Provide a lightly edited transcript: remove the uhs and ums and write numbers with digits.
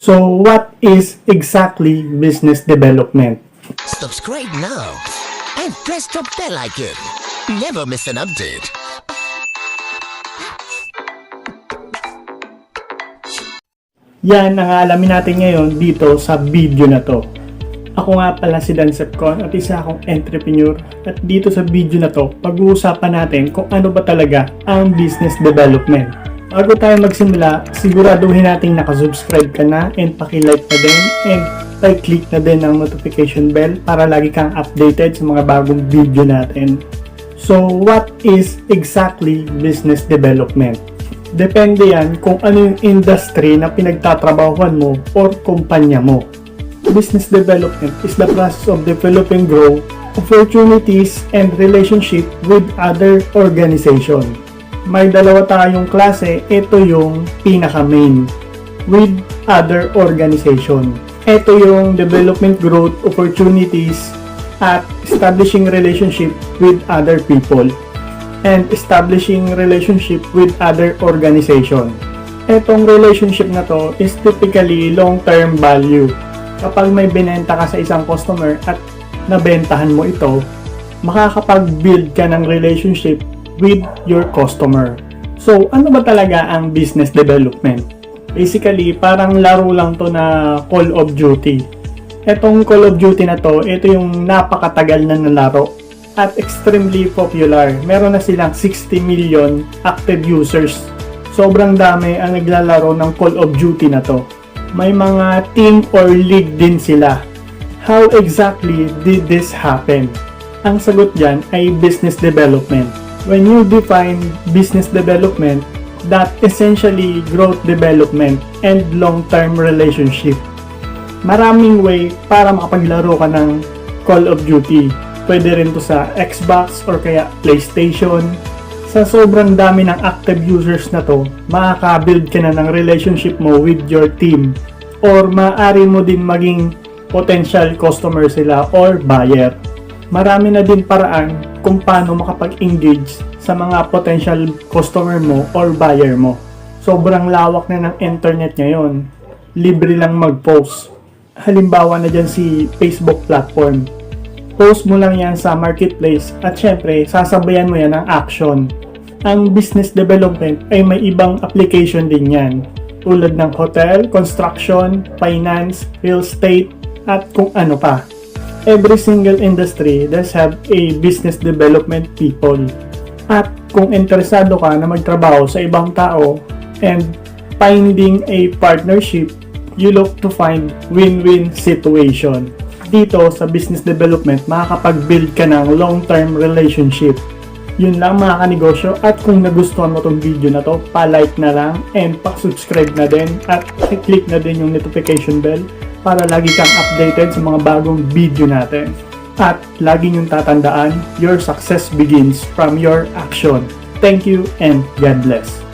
So what is exactly business development? Subscribe now and press the bell icon. Never miss an update. Yan ang aalamin natin ngayon dito sa video na to. Ako nga pala si Dan Sepcon at isa akong entrepreneur at dito sa video na to pag-uusapan natin kung ano ba talaga ang business development. Bago tayo magsimula, siguraduhin natin nakasubscribe ka na and paki-like na din and pa-click na din ang notification bell para lagi kang updated sa mga bagong video natin. So what is exactly business development? Depende yan kung ano yung industry na pinagtatrabahuan mo or kumpanya mo. Business development is the process of developing growth, opportunities, and relationship with other organization. May dalawa tayong klase, ito yung pinaka-main, with other organization. Ito yung development growth, opportunities, at establishing relationship with other people, and establishing relationship with other organization. Etong relationship na to is typically long-term value. Kapag may binenta ka sa isang customer at nabentahan mo ito, makakapag-build ka ng relationship with your customer. So, ano ba talaga ang business development? Basically, parang laro lang to na Call of Duty. Etong Call of Duty na to, ito yung napakatagal na nalaro at extremely popular. Meron na silang 60 million active users. Sobrang dami ang naglalaro ng Call of Duty na to. May mga team or league din sila. How exactly did this happen? Ang sagot dyan ay business development. When you define business development, that essentially growth development and long-term relationship. Maraming way para makapaglaro ka ng Call of Duty. Pwede rin to sa Xbox or kaya PlayStation. Sa sobrang dami ng active users na to, makaka-build ka na ng relationship mo with your team. Or maaari mo din maging potential customer sila or buyer. Marami na din paraan kung paano makapag-engage sa mga potential customer mo or buyer mo. Sobrang lawak na ng internet ngayon. Libre lang mag-post. Halimbawa na dyan si Facebook platform. Post mo lang yan sa marketplace at syempre sasabayan mo yan ng action. Ang business development ay may ibang application din yan. Tulad ng hotel, construction, finance, real estate, at kung ano pa. Every single industry does have a business development people. At kung interesado ka na magtrabaho sa ibang tao and finding a partnership, you look to find win-win situation. Dito sa business development, makakapag-build ka ng long-term relationship. Yun lang mga kanegosyo, at kung nagustuhan mo tong video na to, pa-like na lang and pa-subscribe na din at i-click na din yung notification bell para lagi kang updated sa mga bagong video natin. At lagi niyong tatandaan, your success begins from your action. Thank you and God bless.